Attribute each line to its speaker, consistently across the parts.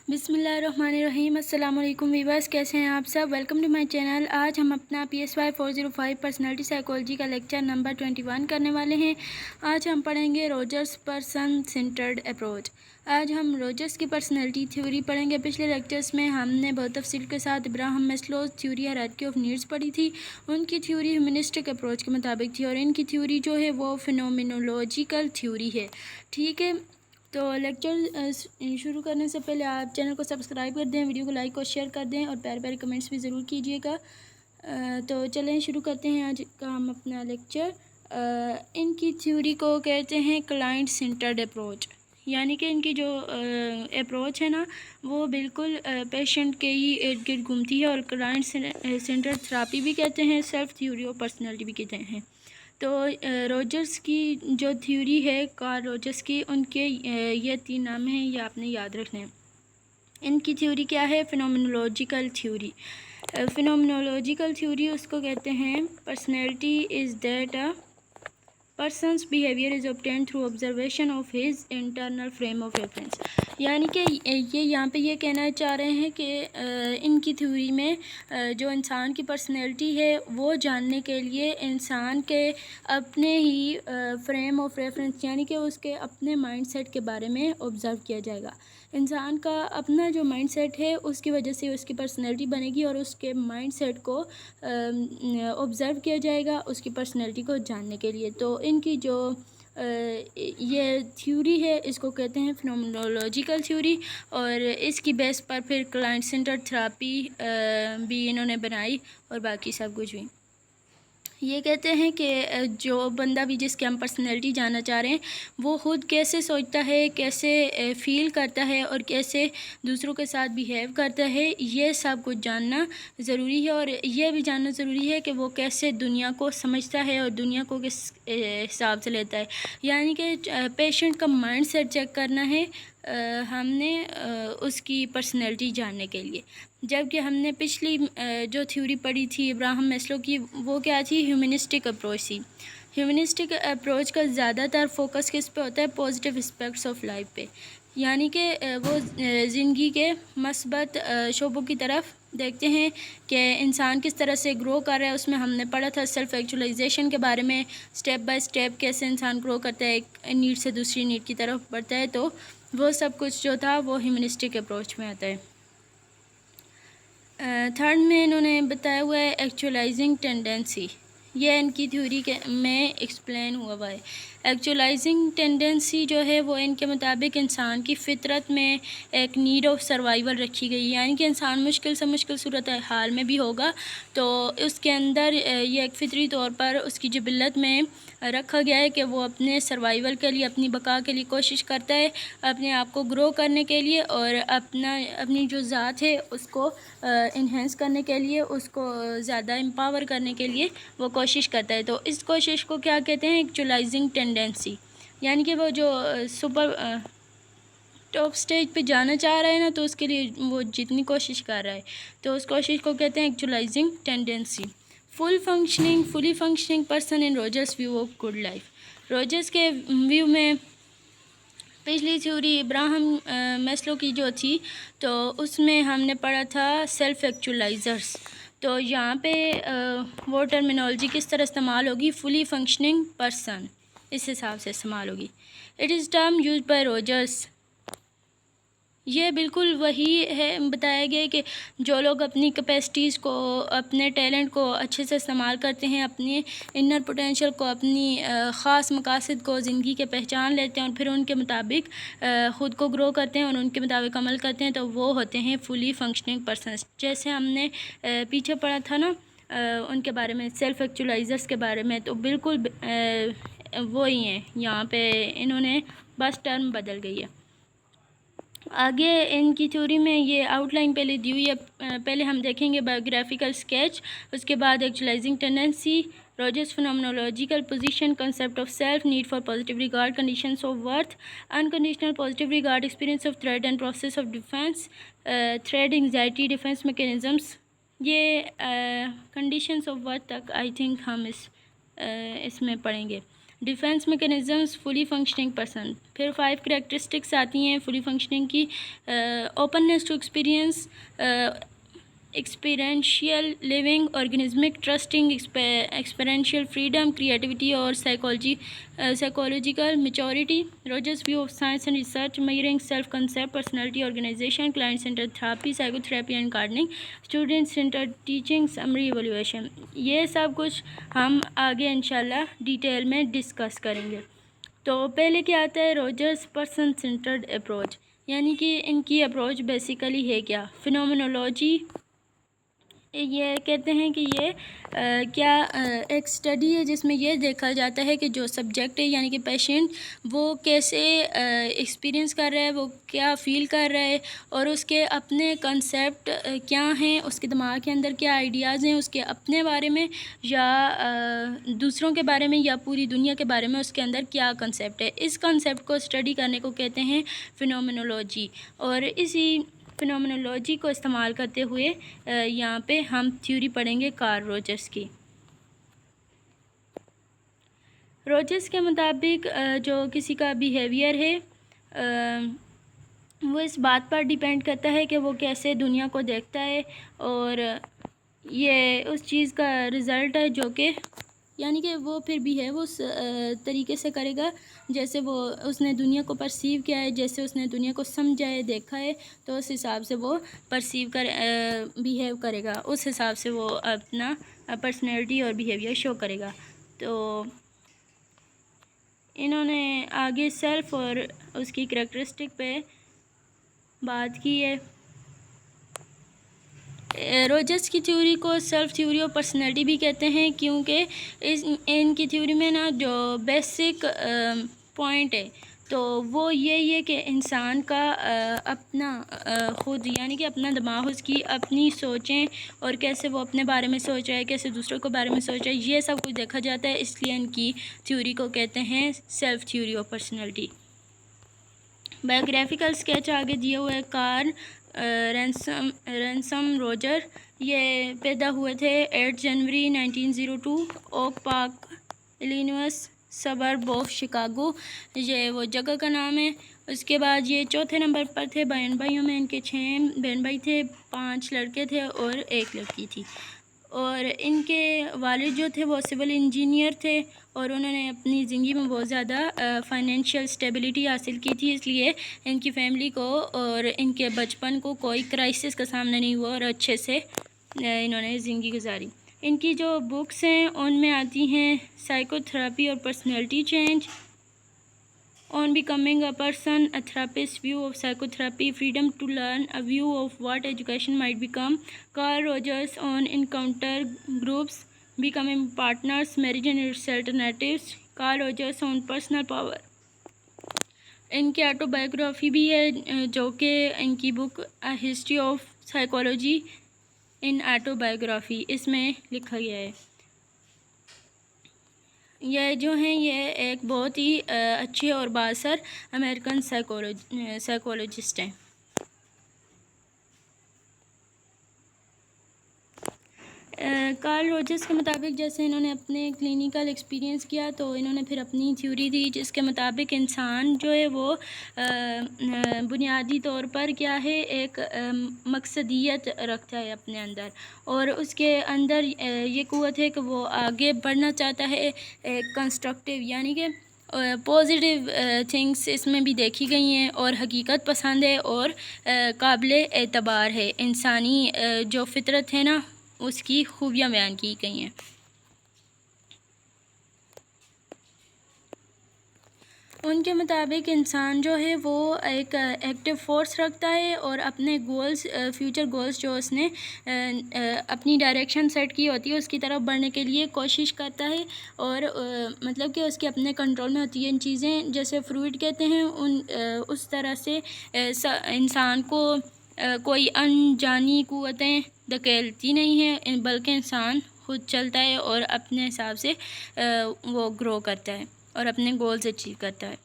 Speaker 1: बिस्मिल्लाहिर्रहमानिर्रहीम। अस्सलाम वालेकुम वीवर्स, कैसे हैं आप सब। Welcome to my channel. आज हम अपना PSY 405 पर्सनैलिटी साइकोलॉजी का लेक्चर नंबर 21 करने वाले हैं। आज हम पढ़ेंगे रोजर्स पर्सन सेंटर्ड अप्रोच। आज हम रोजर्स की पर्सनैलिटी थ्योरी पढ़ेंगे। पिछले लेक्चर्स में हमने बहुत तफसील के साथ Ibrahim Maslow theory hierarchy of needs पढ़ी थी। उनकी थ्योरी ह्यूमनिस्टिक अप्रोच के मुताबिक थी और इनकी थ्योरी जो है वो फिनोमिनोलॉजिकल थ्योरी है। ठीक है, तो लेक्चर शुरू करने से पहले आप चैनल को सब्सक्राइब कर दें, वीडियो को लाइक और शेयर कर दें और प्यारे प्यारे कमेंट्स भी ज़रूर कीजिएगा। तो चलें शुरू करते हैं आज का हम अपना लेक्चर। इनकी थ्योरी को कहते हैं क्लाइंट सेंटर्ड अप्रोच, यानी कि इनकी जो अप्रोच है ना वो बिल्कुल पेशेंट के ही इर्द गिर्द घूमती है और क्लाइंट सेंटर्ड थेरेपी भी कहते हैं, सेल्फ थ्योरी ऑफ पर्सनैलिटी भी कहते हैं। तो रोजर्स की जो थ्योरी है कार्ल रोजर्स की, उनके ये 3 नाम हैं, ये आपने याद रखने हैं। इनकी थ्योरी क्या है? Phenomenological theory. फिनोमिनोलॉजिकल थ्योरी उसको कहते हैं personality is that a person's behaviour is obtained through observation of his internal frame of reference. यानी कि ये यहाँ पे ये कहना चाह रहे हैं कि इनकी थ्योरी में जो इंसान की पर्सनैलिटी है वो जानने के लिए इंसान के अपने ही फ्रेम ऑफ रेफरेंस यानी कि उसके अपने माइंडसेट के बारे में ऑब्ज़र्व किया जाएगा। इंसान का अपना जो माइंडसेट है उसकी वजह से उसकी पर्सनैलिटी बनेगी और उसके माइंडसेट को ऑब्ज़र्व किया जाएगा उसकी पर्सनैलिटी को जानने के लिए। तो इनकी जो ये थ्योरी है इसको कहते हैं फिनोमिनोलॉजिकल थ्योरी और इसकी बेस पर फिर क्लाइंट सेंटर्ड थेरेपी भी इन्होंने बनाई और बाकी सब कुछ भी। ये कहते हैं कि जो बंदा भी जिसकी हम पर्सनैलिटी जानना चाह रहे हैं वो ख़ुद कैसे सोचता है, कैसे फ़ील करता है और कैसे दूसरों के साथ बिहेव करता है, ये सब कुछ जानना ज़रूरी है। और ये भी जानना ज़रूरी है कि वो कैसे दुनिया को समझता है और दुनिया को किस हिसाब से लेता है। यानी कि पेशेंट का माइंड सेट चेक करना है हमने उसकी पर्सनैलिटी जानने के लिए। जबकि हमने पिछली जो थ्योरी पढ़ी थी इब्राहिम मैस्लो की, वो क्या थी? ह्यूमनिस्टिक अप्रोच थी। ह्यूमनिस्टिक अप्रोच का ज़्यादातर फोकस किस पे होता है? पॉजिटिव एस्पेक्ट्स ऑफ लाइफ पे, यानी कि वो ज़िंदगी के मस्बत शोबों की तरफ देखते हैं कि इंसान किस तरह से ग्रो कर रहा है। उसमें हमने पढ़ा था सेल्फ एक्चुअलाइजेशन के बारे में, स्टेप बाय स्टेप कैसे इंसान ग्रो करता है, एक नीड से दूसरी नीड की तरफ बढ़ता है। तो वो सब कुछ जो था वो ह्यूमनिस्टिक अप्रोच में आता है। थर्ड में इन्होंने बताया हुआ है एक्चुअलाइजिंग टेंडेंसी। ये इनकी थ्योरी के में एक्सप्लेन हुआ है। एक्चुअलाइजिंग टेंडेंसी जो है वो इनके मुताबिक इंसान की फ़ितरत में एक नीड ऑफ सर्वाइवल रखी गई, यानी कि इंसान मुश्किल से मुश्किल सूरत हाल में भी होगा तो उसके अंदर ये एक फ़ितरी तौर पर उसकी जिबिल्लत में रखा गया है कि वो अपने सर्वाइवल के लिए, अपनी बका के लिए कोशिश करता है, अपने आप को ग्रो करने के लिए और अपनी जो ज़ात है उसको इन्हेंस करने के लिए, उसको ज़्यादा एम्पावर करने के लिए वो कोशिश करता है। तो इस कोशिश को क्या कहते हैं? Actualising tendency. यानी कि वो जो सुपर टॉप स्टेज पे जाना चाह रहा है ना, तो उसके लिए वो जितनी कोशिश कर रहा है तो उस कोशिश को कहते हैं actualising tendency. Fully functioning person in Rogers view of good life. Rogers के व्यू में पिछली थ्योरी इब्राहिम मैस्लो की जो थी तो उसमें हमने पढ़ा था सेल्फ एक्चुअलाइजर्स। तो यहाँ पे वो टर्मिनोलॉजी किस तरह इस्तेमाल होगी? फुली फंक्शनिंग पर्सन, इस हिसाब से इस्तेमाल होगी। It is term used by Rogers. ये बिल्कुल वही है, बताया गया है कि जो लोग अपनी कैपेसिटीज़ को, अपने टैलेंट को अच्छे से इस्तेमाल करते हैं, अपनी इनर पोटेंशियल को, अपनी ख़ास मकासद को ज़िंदगी के पहचान लेते हैं और फिर उनके मुताबिक ख़ुद को ग्रो करते हैं और उनके मुताबिक अमल करते हैं, तो वो होते हैं फुली फंक्शनिंग पर्सन्स। जैसे हमने पीछे पढ़ा था ना उनके बारे में, सेल्फ एक्चुअलाइजर्स के बारे में, तो बिल्कुल वो ही हैं। यहाँ पे इन्होंने बस टर्म बदल गई है। आगे इनकी थ्योरी में ये आउटलाइन पहले दी हुई है, पहले हम देखेंगे बायोग्राफिकल स्केच, उसके बाद actualising tendency, Rogers phenomenological position, concept of self, need for positive regard, conditions of worth, unconditional positive regard, experience of threat and process of defence, threat anxiety, defence mechanisms. ये conditions of worth तक I think हम इसमें पढ़ेंगे। Defence mechanisms, fully functioning person. फिर 5 characteristics आती हैं fully functioning की। Openness to experience, experiential living, organismic trusting, experiential freedom, creativity और psychological maturity. Rogers view of science and research, measuring self concept, personality organisation, client centre therapy, psychotherapy and gardening, student centre teaching, summary evaluation. ये सब कुछ हम आगे इंशाल्लाह detail में discuss करेंगे। तो पहले क्या आता है, रोजर्स पर्सन सेंटर्ड अप्रोच, यानी कि इनकी अप्रोच बेसिकली है क्या, फिनोमेनोलॉजी। ये कहते हैं कि ये एक स्टडी है जिसमें ये देखा जाता है कि जो सब्जेक्ट है यानी कि पेशेंट वो कैसे एक्सपीरियंस कर रहा है, वो क्या फ़ील कर रहा है और उसके अपने कंसेप्ट क्या हैं, उसके दिमाग के अंदर क्या आइडियाज़ हैं उसके अपने बारे में या दूसरों के बारे में या पूरी दुनिया के बारे में उसके अंदर क्या कंसेप्ट है। इस कंसेप्ट को स्टडी करने को कहते हैं फिनोमेनोलॉजी। और इसी फिनोमेनोलॉजी को इस्तेमाल करते हुए यहाँ पे हम थ्योरी पढ़ेंगे कार्ल रोजर्स की। रोजर्स के मुताबिक जो किसी का बिहेवियर है वो इस बात पर डिपेंड करता है कि वो कैसे दुनिया को देखता है और ये उस चीज़ का रिज़ल्ट है जो कि यानी कि वो फिर भी है वो उस तरीके से करेगा जैसे वो उसने दुनिया को परसीव किया है, जैसे उसने दुनिया को समझा है, देखा है, तो उस हिसाब से वो परसीव कर बिहेव करेगा, उस हिसाब से वो अपना पर्सनैलिटी और बिहेवियर शो करेगा। तो इन्होंने आगे सेल्फ और उसकी करैक्टरिस्टिक पे बात की है। रोजर्स की थ्योरी को सेल्फ थ्योरी ऑफ पर्सनैलिटी भी कहते हैं क्योंकि इनकी थ्योरी में ना जो बेसिक पॉइंट है तो वो यही है कि इंसान का अपना ख़ुद यानी कि अपना दिमाग, उसकी अपनी सोचें और कैसे वो अपने बारे में सोच रहा है, कैसे दूसरों के बारे में सोच रहा है, ये सब कुछ देखा जाता है। इसलिए इनकी थ्योरी को कहते हैं self theory of personality. Biographical sketch आगे दिया हुआ है। कार्ल रैनसम रोजर, ये पैदा हुए थे 8 जनवरी 1902 Oak Park, Illinois, suburb of Chicago, ये वो जगह का नाम है। उसके बाद ये चौथे नंबर पर थे। बहन भाइयों में इनके 6 बहन भाई थे, 5 लड़के थे और 1 लड़की थी। और इनके वालिद जो थे वो सिविल इंजीनियर थे और उन्होंने अपनी ज़िंदगी में बहुत ज़्यादा फाइनेंशियल स्टेबिलिटी हासिल की थी, इसलिए इनकी फ़ैमिली को और इनके बचपन को कोई क्राइसिस का सामना नहीं हुआ और अच्छे से इन्होंने ज़िंदगी गुजारी। इनकी जो बुक्स हैं उनमें आती हैं साइकोथेरेपी और personality change, on becoming a person, a therapist view of psychotherapy, freedom to learn, a view of what education might become, Carl Rogers on encounter groups, becoming partners, marriage and its alternatives, Carl Rogers on personal power. इनकी autobiography भी है जो कि इनकी book a history of psychology in autobiography, इसमें लिखा गया है। यह जो हैं ये एक बहुत ही अच्छे और बाअसर अमेरिकन साइकोलॉजिस्ट हैं। कार्ल रोजर्स के मुताबिक जैसे इन्होंने अपने क्लिनिकल एक्सपीरियंस किया तो इन्होंने फिर अपनी थ्योरी दी जिसके मुताबिक इंसान जो है वो बुनियादी तौर पर क्या है एक मकसदियत रखता है अपने अंदर और उसके अंदर ये क़ुव्वत है कि वो आगे बढ़ना चाहता है, एक कंस्ट्रक्टिव यानी कि पॉजिटिव थिंग्स इसमें भी देखी गई हैं और हकीकत पसंद है और काबिल एतबार है। इंसानी जो फितरत है ना उसकी खूबियाँ बयान की गई हैं। उनके मुताबिक इंसान जो है वो एक एक्टिव फोर्स रखता है और अपने गोल्स, फ्यूचर गोल्स जो उसने अपनी डायरेक्शन सेट की होती है उसकी तरफ बढ़ने के लिए कोशिश करता है और मतलब कि उसके अपने कंट्रोल में होती है इन चीज़ें। जैसे फ्रूइड कहते हैं उस तरह से इंसान को कोई अनजानी क़ुव्वतें धकेलती नहीं है बल्कि इंसान खुद चलता है और अपने हिसाब से वो ग्रो करता है और अपने गोल्स अचीव करता है।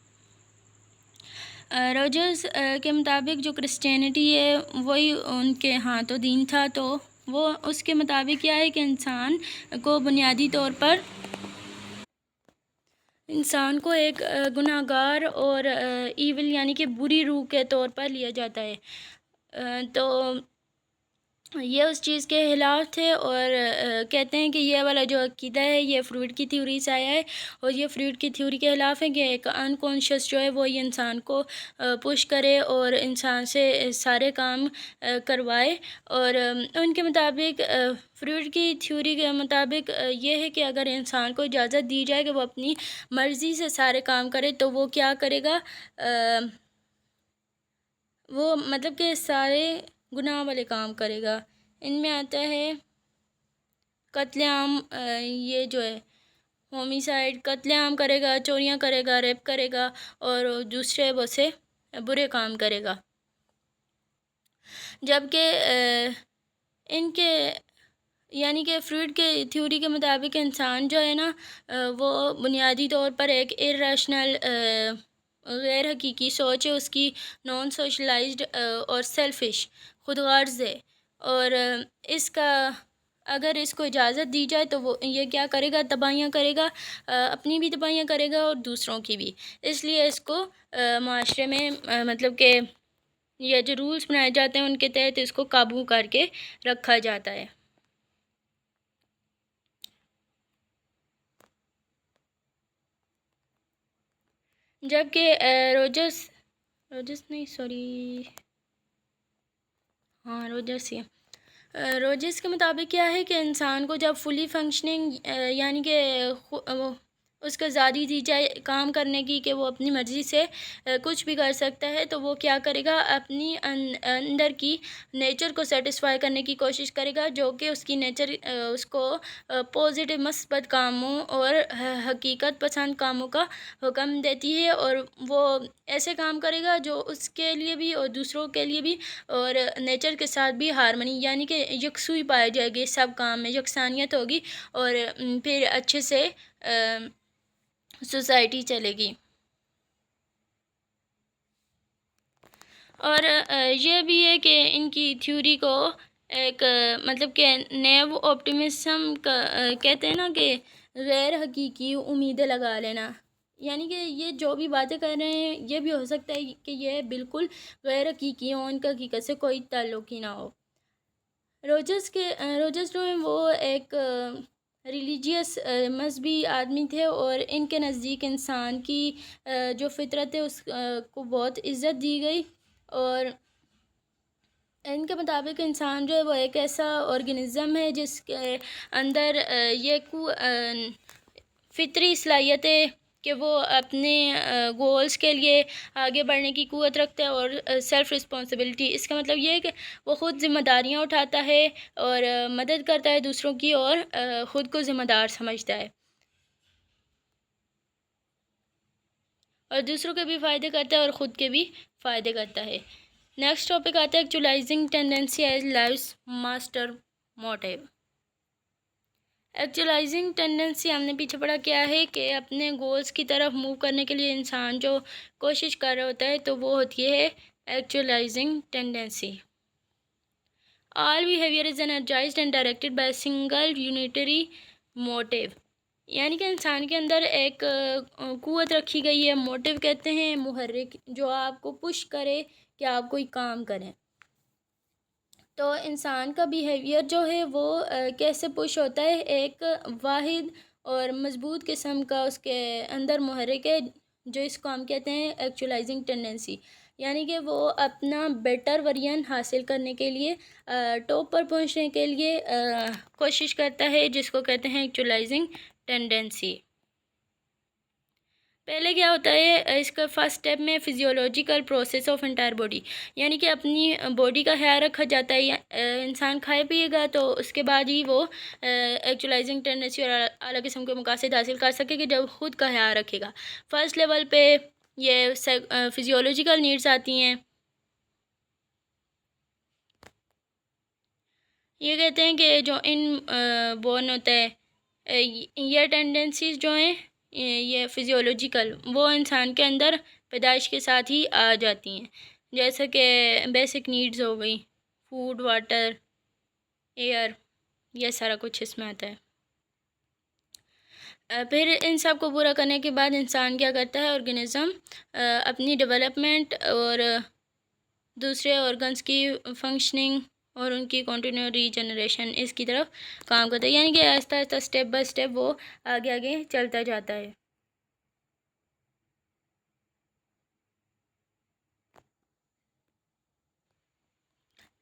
Speaker 1: रोजर्स के मुताबिक जो क्रिश्चियनिटी है वही उनके हाँ तो दीन था, तो वो उसके मुताबिक क्या है कि इंसान को बुनियादी तौर पर इंसान को एक गुनाहगार और ईविल यानी कि बुरी रूह के तौर पर लिया जाता है। तो ये उस चीज़ के खिलाफ थे और कहते हैं कि ये वाला जो अक़ीदा है ये फ्रूड की थ्योरी से आया है और ये फ्रूड की थ्योरी के खिलाफ है कि एक अनकॉन्शियस जो है वो ये इंसान को पुश करे और इंसान से सारे काम करवाए। और उनके मुताबिक फ्रूड की थ्योरी के मुताबिक ये है कि अगर इंसान को इजाज़त दी जाए कि वो अपनी मर्ज़ी से सारे काम करे तो वो क्या करेगा, वो मतलब कि सारे गुनाह वाले काम करेगा। इनमें आता है कत्लेआम, ये जो है होमिसाइड, कत्लेआम करेगा, चोरियां करेगा, रेप करेगा और दूसरे बहुत से बुरे काम करेगा। जबकि इनके यानी कि फ्रूड के थ्योरी के मुताबिक इंसान जो है ना वो बुनियादी तौर पर एक इर्रेशनल गैर हकीकी सोच है उसकी, नॉन सोशलाइज्ड और सेल्फिश, खुद गर्ज़ है। और इसका अगर इसको इजाज़त दी जाए तो वो ये क्या करेगा, तबाहियाँ करेगा, अपनी भी तबाहियाँ करेगा और दूसरों की भी। इसलिए इसको माशरे में मतलब कि ये जो रूल्स बनाए जाते हैं उनके तहत इसको काबू करके रखा जाता है। जबकि रोजर्स रोजर्स नहीं सॉरी हाँ रोजर्स ही रोजर्स के मुताबिक क्या है कि इंसान को जब फुली फंक्शनिंग यानी कि उसको आज़ादी दी जाए काम करने की कि वो अपनी मर्ज़ी से कुछ भी कर सकता है, तो वो क्या करेगा, अपनी अंदर की नेचर को सेटिस्फाई करने की कोशिश करेगा जो कि उसकी नेचर उसको पॉजिटिव मस्बत कामों और हकीकत पसंद कामों का हुक्म देती है। और वो ऐसे काम करेगा जो उसके लिए भी और दूसरों के लिए भी और नेचर के साथ भी हारमनी यानी कि यकसुई पाई जाएगी, सब काम में यकसानियत होगी और फिर अच्छे से सोसाइटी चलेगी। और ये भी है कि इनकी थ्योरी को एक मतलब कि नेव ऑप्टिमिज्म का कहते हैं ना कि गैर हकीकी उम्मीदें लगा लेना, यानी कि ये जो भी बातें कर रहे हैं ये भी हो सकता है कि ये बिल्कुल गैर हकीकी हो, इनका हकीकत से कोई ताल्लुक ही ना हो। रोजर्स जो हैं वो एक रिलीजियस मजहबी आदमी थे और इनके नज़दीक इंसान की जो फितरत है उस को बहुत इज़्ज़त दी गई। और इनके मुताबिक इंसान जो है वो एक ऐसा ऑर्गेनिज़म है जिसके अंदर ये फितरी सलाहियतें कि वो अपने गोल्स के लिए आगे बढ़ने की क़ुव्वत रखता है और सेल्फ़ रिस्पॉन्सिबिलिटी, इसका मतलब ये है कि वो ख़ुद ज़िम्मेदारियाँ उठाता है और मदद करता है दूसरों की और ख़ुद को ज़िम्मेदार समझता है और दूसरों के भी फ़ायदे करता है और ख़ुद के भी फ़ायदे करता है। नेक्स्ट टॉपिक आता है actualising tendency as life's master motive. Actualising tendency हमने पीछे पढ़ा क्या है कि अपने गोल्स की तरफ मूव करने के लिए इंसान जो कोशिश कर रहा होता है तो वो होती है actualising tendency. All behaviour is energised and directed by single unitary motive, यानी कि इंसान के अंदर एक क़ुव्वत रखी गई है, मोटिव कहते हैं मुहर्रिक, जो आपको पुश करे कि आप कोई काम करें। तो इंसान का बिहेवियर जो है वो कैसे पुश होता है, एक वाहिद और मज़बूत किस्म का उसके अंदर मुहर्रिक है जो इसको हम कहते हैं एक्चुअलाइजिंग टेंडेंसी, यानी कि वो अपना बेटर वर्जन हासिल करने के लिए टॉप पर पहुंचने के लिए कोशिश करता है, जिसको कहते हैं एक्चुअलाइजिंग टेंडेंसी। पहले क्या होता है, इसका फर्स्ट स्टेप में physiological process of entire body, यानी कि अपनी बॉडी का ख्याल रखा जाता है। इंसान खाए पिएगा तो उसके बाद ही वो एक्चुअलाइजिंग टेंडेंसी और अला किस्म के मकासद हासिल कर सकेगा जब खुद का ख्याल रखेगा। फर्स्ट लेवल पे ये फिजियोलॉजिकल नीड्स आती हैं। ये कहते हैं कि जो इन बोर्न होता है ये टेंडेंसीज जो हैं ये फिजियोलॉजिकल वो इंसान के अंदर पैदाइश के साथ ही आ जाती हैं, जैसे कि बेसिक नीड्स हो गई, फूड, वाटर, एयर, ये सारा कुछ इसमें आता है। फिर इन सब को पूरा करने के बाद इंसान क्या करता है, ऑर्गेनिज़म अपनी डेवलपमेंट और दूसरे ऑर्गन्स की फंक्शनिंग और उनकी कंटिन्यू रीजनरेशन इसकी तरफ काम करता है। यानी कि Aahista Aahista step by step वो आगे आगे चलता जाता है।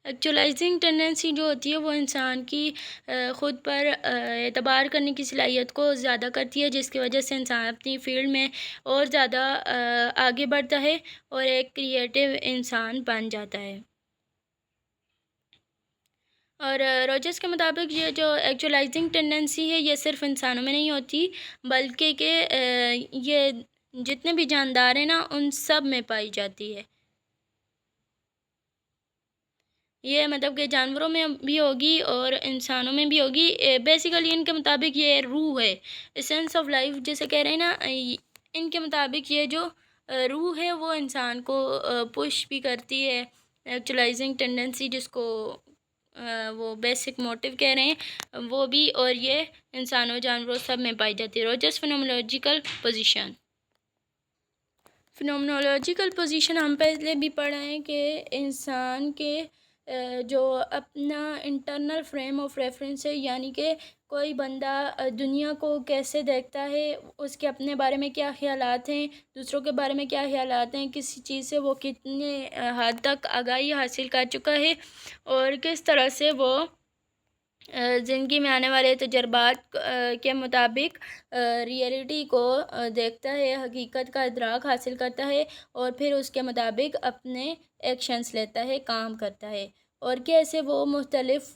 Speaker 1: एक्चुअलाइजिंग टेंडेंसी जो होती है वो इंसान की ख़ुद पर एतबार करने की सलाहियत को ज़्यादा करती है, जिसकी वजह से इंसान अपनी फ़ील्ड में और ज़्यादा आगे बढ़ता है और एक क्रिएटिव इंसान बन जाता है। और रोजर्स के मुताबिक ये जो एक्चुअलाइजिंग टेंडेंसी है ये सिर्फ इंसानों में नहीं होती, बल्कि कि ये जितने भी जानदार हैं ना उन सब में पाई जाती है। ये मतलब कि जानवरों में भी होगी और इंसानों में भी होगी। बेसिकली इनके मुताबिक ये रूह है, एसेंस ऑफ लाइफ जिसे कह रहे हैं ना। इनके मुताबिक ये जो रूह है वो इंसान को पुश भी करती है। एक्चुअलाइजिंग टेंडेंसी जिसको वो बेसिक मोटिव कह रहे हैं वो भी, और ये इंसानों जानवरों सब में पाई जाती है। Rogers phenomenological position. Phenomenological position हम पहले भी पढ़ा है कि इंसान के जो अपना इंटरनल फ्रेम ऑफ रेफरेंस है, यानी कि कोई बंदा दुनिया को कैसे देखता है, उसके अपने बारे में क्या ख्यालात हैं, दूसरों के बारे में क्या ख्यालात हैं, किसी चीज़ से वो कितने हद तक आगाही हासिल कर चुका है और किस तरह से वो ज़िंदगी में आने वाले तजर्बात के मुताबिक रियलिटी को देखता है, हकीकत का इदराक हासिल करता है और फिर उसके मुताबिक अपने एक्शंस लेता है, काम करता है। और कैसे वो मुख्तलिफ़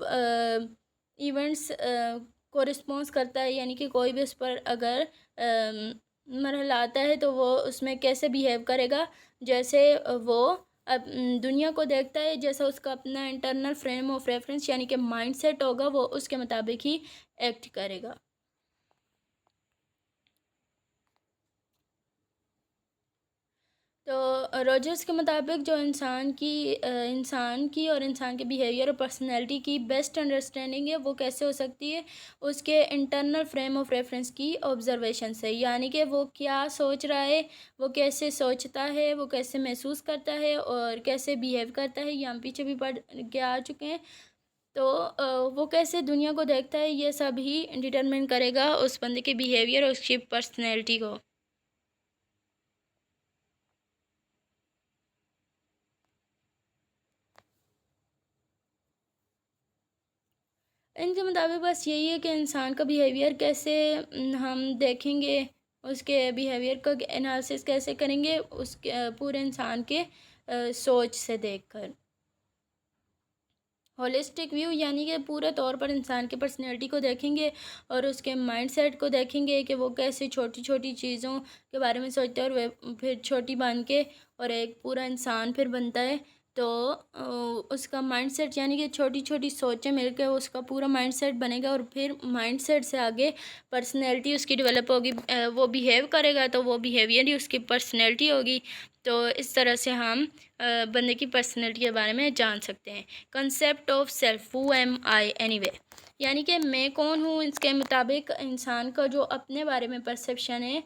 Speaker 1: इवेंट्स को रिस्पॉन्स करता है, यानी कि कोई भी उस पर अगर मरहला आता है तो वो उसमें कैसे बिहेव करेगा, जैसे वो अब दुनिया को देखता है, जैसा उसका अपना इंटरनल फ्रेम ऑफ रेफरेंस यानी कि माइंडसेट होगा वो उसके मुताबिक ही एक्ट करेगा। तो रोजर्स के मुताबिक जो इंसान की और इंसान के बिहेवियर और पर्सनैलिटी की बेस्ट अंडरस्टैंडिंग है वो कैसे हो सकती है, उसके इंटरनल फ्रेम ऑफ रेफरेंस की ऑब्जर्वेशन से। यानी कि वो क्या सोच रहा है, वो कैसे सोचता है, वो कैसे महसूस करता है और कैसे बिहेव करता है, ये हम पीछे भी पढ़ के आ चुके हैं। तो वो कैसे दुनिया को देखता है ये सब ही डिटरमिन करेगा उस बंदे के बिहेवियर और उसकी पर्सनैलिटी को। इनके मुताबिक बस यही है कि इंसान का बिहेवियर कैसे हम देखेंगे, उसके बिहेवियर का एनालिसिस कैसे करेंगे, उसके पूरे इंसान के सोच से देखकर। होलिस्टिक व्यू यानी कि पूरे तौर पर इंसान की पर्सनैलिटी को देखेंगे और उसके माइंडसेट को देखेंगे कि वो कैसे छोटी छोटी चीज़ों के बारे में सोचते हैं और वे फिर छोटी बन के और एक पूरा इंसान फिर बनता है। तो उसका माइंडसेट यानी कि छोटी छोटी सोचें मिलकर उसका पूरा माइंडसेट बनेगा और फिर माइंडसेट से आगे पर्सनैलिटी उसकी डेवलप होगी। वो बिहेव करेगा तो वो बिहेवियर ही उसकी पर्सनैलिटी होगी। तो इस तरह से हम बंदे की पर्सनैलिटी के बारे में जान सकते हैं। Concept of self, who am I anyway, यानी कि मैं कौन हूँ, इसके मुताबिक इंसान का जो अपने बारे में परसेप्शन है,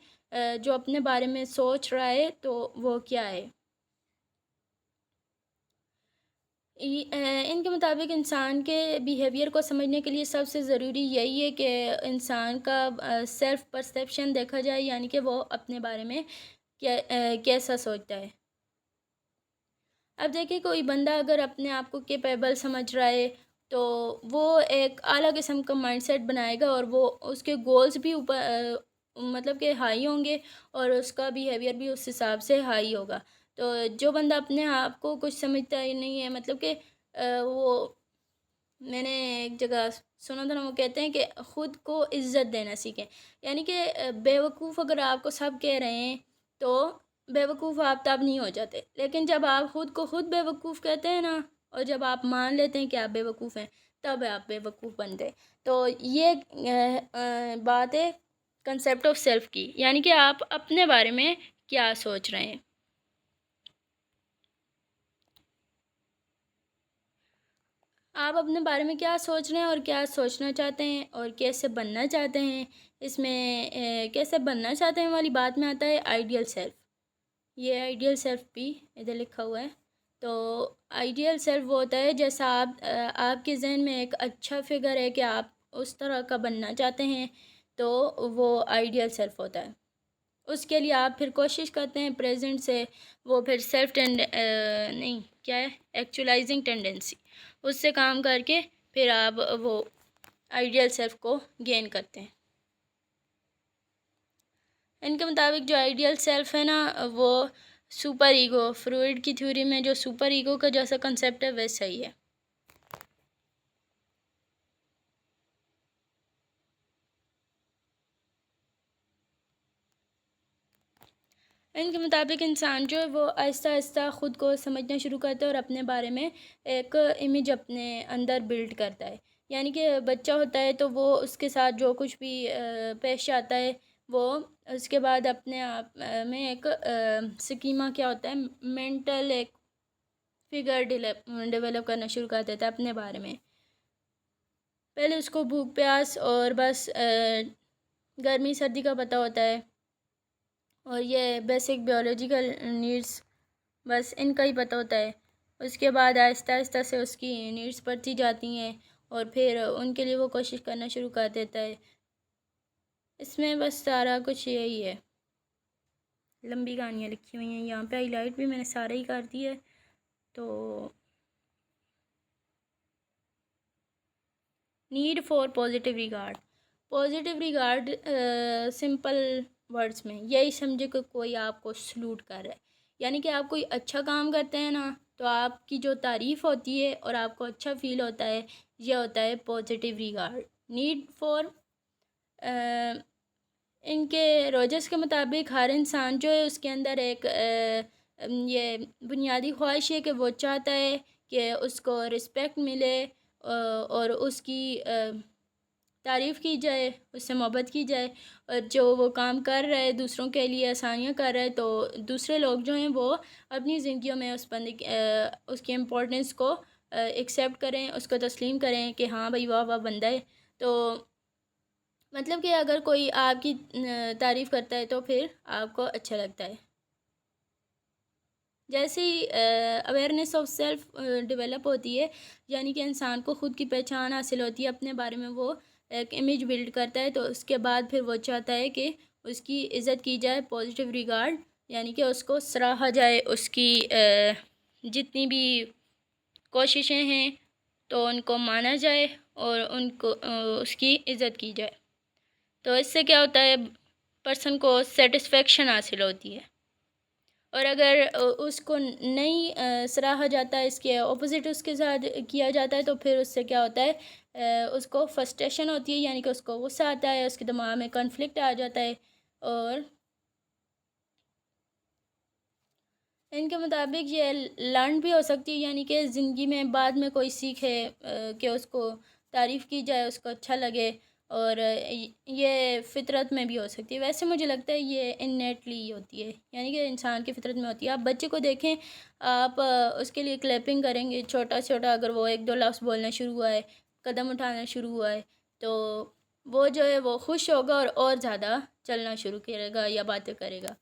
Speaker 1: जो अपने बारे में सोच रहा है, तो वो क्या है। इनके मुताबिक इंसान के बिहेवियर को समझने के लिए सबसे ज़रूरी यही है कि इंसान का सेल्फ परसेप्शन देखा जाए, यानी कि वो अपने बारे में कैसा सोचता है। अब देखिए कोई बंदा अगर अपने आप को कैपेबल समझ रहा है तो वो एक आला किस्म का माइंडसेट बनाएगा और वो उसके गोल्स भी ऊपर मतलब कि हाई होंगे और उसका बिहेवियर भी उस हिसाब से हाई होगा। तो जो बंदा अपने आप को कुछ समझता ही नहीं है, मतलब कि वो, मैंने एक जगह सुना था ना, वो कहते हैं कि ख़ुद को इज़्ज़त देना सीखें। यानी कि बेवकूफ़ अगर आपको सब कह रहे हैं तो बेवकूफ़ आप तब नहीं हो जाते, लेकिन जब आप ख़ुद को ख़ुद बेवकूफ़ कहते हैं ना और जब आप मान लेते हैं कि आप बेवकूफ़ हैं तब आप बेवकूफ़ बनते हैं। तो ये बात है कंसेप्ट ऑफ सेल्फ़ की, यानी कि आप अपने बारे में क्या सोच रहे हैं। आप अपने बारे में क्या सोच रहे हैं और क्या सोचना चाहते हैं और कैसे बनना चाहते हैं। इसमें कैसे बनना चाहते हैं वाली बात में आता है आइडियल सेल्फ। ये आइडियल सेल्फ भी इधर लिखा हुआ है। तो आइडियल सेल्फ वो होता है जैसा आपके जहन में एक अच्छा फिगर है कि आप उस तरह का बनना चाहते हैं, तो वो आइडियल सेल्फ होता है। उसके लिए आप फिर कोशिश करते हैं प्रेजेंट से, वो फिर नहीं क्या है, एक्चुअलाइजिंग टेंडेंसी, उससे काम करके फिर आप वो आइडियल सेल्फ को गेन करते हैं। इनके मुताबिक जो आइडियल सेल्फ है ना, वो सुपर ईगो, फ्रूइड की थ्योरी में जो सुपर ईगो का जैसा कंसेप्ट है वैसा ही है। इनके मुताबिक इंसान जो है वो आहिस्ता आहिस्ता ख़ुद को समझना शुरू करता है और अपने बारे में एक इमेज अपने अंदर बिल्ड करता है। यानी कि बच्चा होता है तो वो उसके साथ जो कुछ भी पेश आता है, वो उसके बाद अपने आप में एक स्कीमा क्या होता है, मेंटल एक फिगर डेवलप करना शुरू कर देता है अपने बारे में। पहले उसको भूख प्यास और बस गर्मी सर्दी का पता होता है, और ये बेसिक बायोलॉजिकल नीड्स बस इनका ही पता होता है। उसके बाद आहिस्ता आहिस्ता से उसकी नीड्स बढ़ती जाती हैं और फिर उनके लिए वो कोशिश करना शुरू कर देता है। इसमें बस सारा कुछ यही है। लंबी कहानियाँ लिखी हुई हैं, यहाँ पे हाईलाइट भी मैंने सारा ही कर दिया है। तो need for positive regard simple words में यही समझे कि कोई आपको सलूट कर रहा है। यानी कि आप कोई अच्छा काम करते हैं ना, तो आपकी जो तारीफ़ होती है और आपको अच्छा फील होता है, यह होता है पॉजिटिव रिगार्ड। नीड फॉर इनके रोजर्स के मुताबिक हर इंसान जो है उसके अंदर एक ये बुनियादी ख्वाहिश है कि वो चाहता है कि उसको रिस्पेक्ट मिले और उसकी तारीफ़ की जाए, उससे मोहब्बत की जाए, और जो वो काम कर रहा है दूसरों के लिए आसानियाँ कर रहा है, तो दूसरे लोग जो हैं वो अपनी ज़िंदगियों में उस बंदे उसकी इम्पोर्टेंस को एक्सेप्ट करें, उसको तस्लीम करें कि हाँ भाई वाह वाह बंदा है। तो मतलब कि अगर कोई आपकी तारीफ़ करता है तो फिर आपको अच्छा लगता है। जैसे ही अवेयरनेस ऑफ सेल्फ डेवलप होती है, यानी कि इंसान को ख़ुद की पहचान हासिल होती है, अपने बारे में वो एक इमेज बिल्ड करता है, तो उसके बाद फिर वो चाहता है कि उसकी इज़्ज़त की जाए, पॉजिटिव रिगार्ड, यानी कि उसको सराहा जाए, उसकी जितनी भी कोशिशें हैं तो उनको माना जाए और उनको उसकी इज़्ज़त की जाए। तो इससे क्या होता है, पर्सन को सेटिस्फेक्शन हासिल होती है। और अगर उसको नहीं सराहा जाता है, इसके ऑपोजिट उसके साथ किया जाता है, तो फिर उससे क्या होता है, उसको फ्रस्ट्रेशन होती है, यानी कि उसको गुस्सा आता है, उसके दिमाग में कॉन्फ्लिक्ट आ जाता है। और इनके मुताबिक ये लर्न भी हो सकती है, यानी कि ज़िंदगी में बाद में कोई सीखे कि उसको तारीफ़ की जाए, उसको अच्छा लगे, और ये फ़ितरत में भी हो सकती है। वैसे मुझे लगता है ये इन्नेटली होती है, यानी कि इंसान की फ़ितरत में होती है। आप बच्चे को देखें, आप उसके लिए क्लैपिंग करेंगे, छोटा छोटा अगर वो एक दो लफ्ज़ बोलना शुरू हुआ है, कदम उठाना शुरू हुआ है, तो वो जो है वो खुश होगा और ज़्यादा चलना शुरू करेगा या बातें करेगा।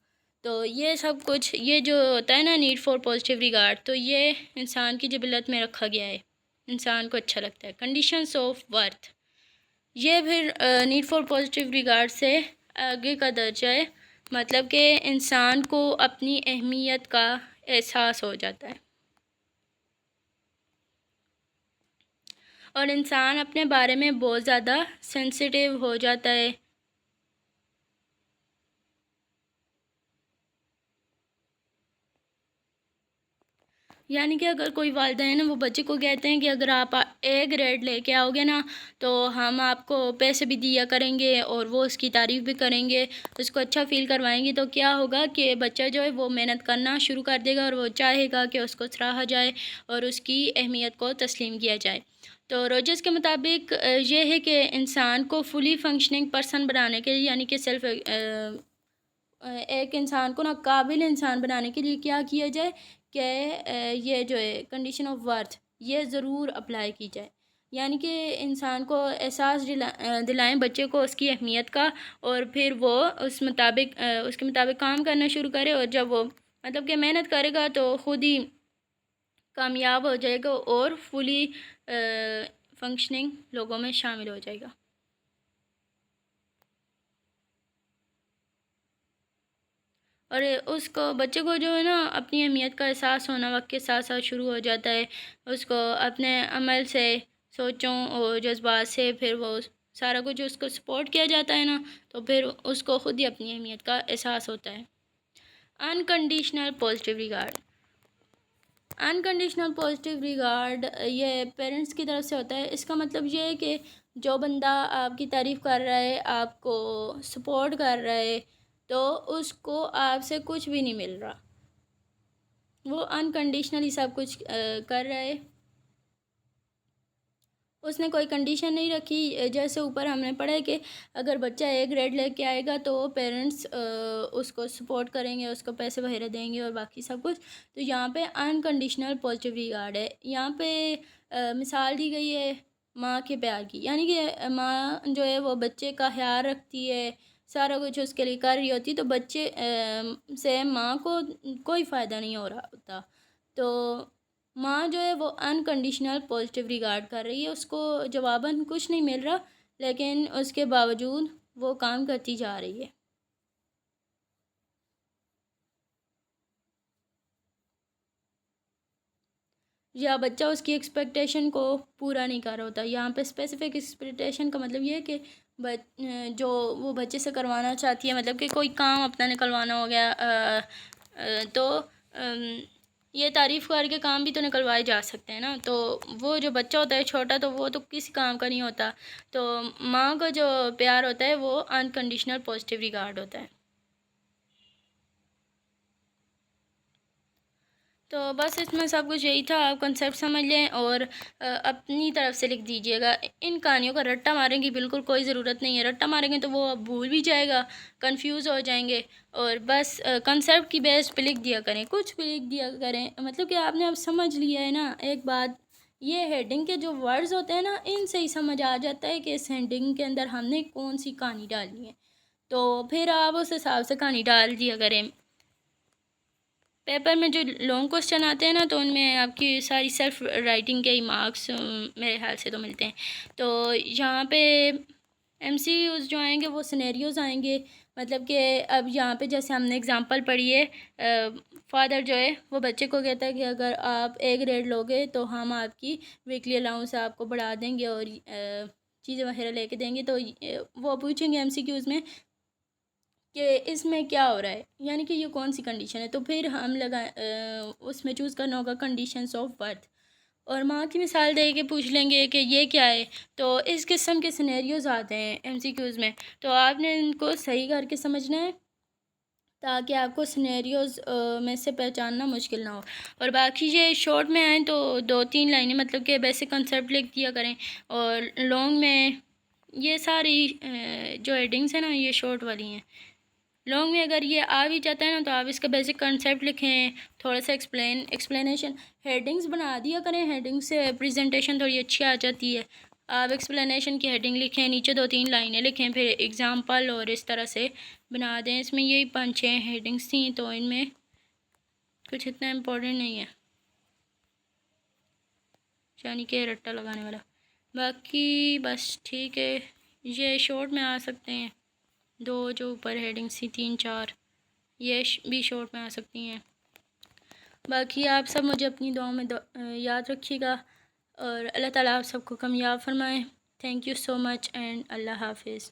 Speaker 1: तो ये सब कुछ, ये जो होता है ना नीड फॉर पॉजिटिव रिगार्ड, तो ये इंसान की जिबिलत में रखा गया है, इंसान को अच्छा लगता है। कंडीशंस ऑफ वर्थ, ये फिर नीड फॉर पॉजिटिव रिगार्ड से आगे का दर्जा है, मतलब कि इंसान को अपनी अहमियत का एहसास हो जाता है और इंसान अपने बारे में बहुत ज़्यादा सेंसिटिव हो जाता है। यानी कि अगर कोई वालिदैन है वो बच्चे को कहते हैं कि अगर आप ए ग्रेड लेके आओगे ना, तो हम आपको पैसे भी दिया करेंगे और वो उसकी तारीफ़ भी करेंगे, उसको अच्छा फ़ील करवाएंगे, तो क्या होगा कि बच्चा जो है वो मेहनत करना शुरू कर देगा और वो चाहेगा कि उसको सराहा जाए और उसकी अहमियत को तस्लीम किया जाए। तो रोजर्स के मुताबिक ये है कि इंसान को फुली फंक्शनिंग पर्सन बनाने के लिए, यानी कि सेल्फ एक इंसान को ना काबिल इंसान बनाने के लिए क्या किया जाए कि ये जो है कंडीशन ऑफ वर्थ, ये ज़रूर अप्लाई की जाए। यानी कि इंसान को एहसास दिलाएं बच्चे को उसकी अहमियत का, और फिर वो उसके मुताबिक काम करना शुरू करे, और जब वो मतलब कि मेहनत करेगा तो ख़ुद ही कामयाब हो जाएगा और फुली फंक्शनिंग लोगों में शामिल हो जाएगा। और उसको बच्चे को जो है ना अपनी अहमियत का एहसास होना वक्त के साथ साथ शुरू हो जाता है। उसको अपने अमल से, सोचों और जज्बात से फिर वो सारा कुछ उसको सपोर्ट किया जाता है ना, तो फिर उसको ख़ुद ही अपनी अहमियत का एहसास होता है। Unconditional positive regard. Unconditional positive regard ये पेरेंट्स की तरफ से होता है। इसका मतलब ये है कि जो बंदा आपकी तारीफ़ कर रहा है, आपको सपोर्ट कर रहा है, तो उसको आपसे कुछ भी नहीं मिल रहा, वो अनकंडीशनली सब कुछ कर रहा है। उसने कोई कंडीशन नहीं रखी। जैसे ऊपर हमने पढ़ा है कि अगर बच्चा ए ग्रेड लेके आएगा तो पेरेंट्स उसको सपोर्ट करेंगे, उसको पैसे वगैरह देंगे और बाकी सब कुछ। तो यहाँ पे अनकंडीशनल पॉजिटिव रिगार्ड है। यहाँ पे मिसाल दी गई है माँ के प्यार की, यानी कि माँ जो है वो बच्चे का ख्याल रखती है, सारा कुछ उसके लिए कर रही होती, तो बच्चे से माँ को कोई फ़ायदा नहीं हो रहा होता। तो माँ जो है वो अनकंडीशनल पॉजिटिव रिगार्ड कर रही है, उसको जवाबन कुछ नहीं मिल रहा, लेकिन उसके बावजूद वो काम करती जा रही है। या बच्चा उसकी एक्सपेक्टेशन को पूरा नहीं कर रहा होता। यहाँ पे स्पेसिफिक एक्सपेक्टेशन का मतलब ये है कि जो वो बच्चे से करवाना चाहती है, मतलब कि कोई काम अपना निकलवाना हो गया, तो ये तारीफ़ करके काम भी तो निकलवाए जा सकते हैं ना। तो वो जो बच्चा होता है छोटा, तो वो तो किसी काम का नहीं होता। तो माँ का जो प्यार होता है वो अनकंडीशनल पॉजिटिव रिगार्ड होता है। तो बस इसमें सब कुछ यही था। आप कंसेप्ट समझ लें और अपनी तरफ से लिख दीजिएगा। इन कहानियों का रट्टा मारेंगे बिल्कुल कोई ज़रूरत नहीं है। रट्टा मारेंगे तो वो भूल भी जाएगा, कंफ्यूज हो जाएंगे। और बस कंसेप्ट की बेस पे लिख दिया करें, कुछ भी लिख दिया करें, मतलब कि आपने अब समझ लिया है ना। एक बात, ये हेडिंग के जो वर्ड्स होते हैं ना, इनसे ही समझ आ जाता है कि इस हेडिंग के अंदर हमने कौन सी कहानी डालनी है। तो फिर आप उस हिसाब से कहानी डाल दिया करें। पेपर में जो लॉन्ग क्वेश्चन आते हैं ना, तो उनमें आपकी सारी सेल्फ राइटिंग के ही मार्क्स मेरे ख्याल से तो मिलते हैं। तो यहाँ पे एमसीक्यूज़ जो आएंगे वो सिनेरियोज़ आएंगे। मतलब कि अब यहाँ पे जैसे हमने एग्जांपल पढ़ी है, फादर जो है वो बच्चे को कहता है कि अगर आप ए ग्रेड लोगे तो हम आपकी वीकली अलाउंस आपको बढ़ा देंगे और चीज़ें वगैरह लेके देंगे। तो वो पूछेंगे एमसीक्यूज़ में कि इसमें क्या हो रहा है, यानी कि ये कौन सी कंडीशन है। तो फिर हम उसमें चूज़ करना होगा कंडीशंस ऑफ बर्थ, और माँ की मिसाल दे के पूछ लेंगे कि ये क्या है। तो इस किस्म के सिनेरियोज आते हैं एमसीक्यूज़ में, तो आपने इनको सही करके समझना है ताकि आपको सिनेरियोज में से पहचानना मुश्किल ना हो। और बाकी ये शॉर्ट में आए तो 2-3 लाइनें, मतलब कि बेसिक कंसेप्ट लिख दिया करें। और लॉन्ग में ये सारी जो हेडिंग्स हैं ना, ये शॉर्ट वाली हैं। लॉन्ग में अगर ये आ भी जाता है ना, तो आप इसका बेसिक कंसेप्ट लिखें, थोड़ा सा एक्सप्लेनेशन, हेडिंग्स बना दिया करें। हेडिंग से प्रेजेंटेशन थोड़ी अच्छी आ जाती है। आप एक्सप्लेनेशन की हेडिंग लिखें, नीचे 2-3 लाइनें लिखें, फिर एग्ज़ाम्पल, और इस तरह से बना दें। इसमें यही 5-6 हेडिंग्स थी, तो इनमें कुछ इतना इम्पोर्टेंट नहीं है, यानी कि रट्टा लगाने वाला। बाकी बस ठीक है, ये शॉर्ट में आ सकते हैं। 2 जो ऊपर हेडिंग्स थी, 3-4 ये भी शॉर्ट में आ सकती हैं। बाकी आप सब मुझे अपनी दुआओं में याद रखिएगा, और अल्लाह ताला आप सबको कामयाब फरमाए। Thank you so much and अल्लाह हाफिज़।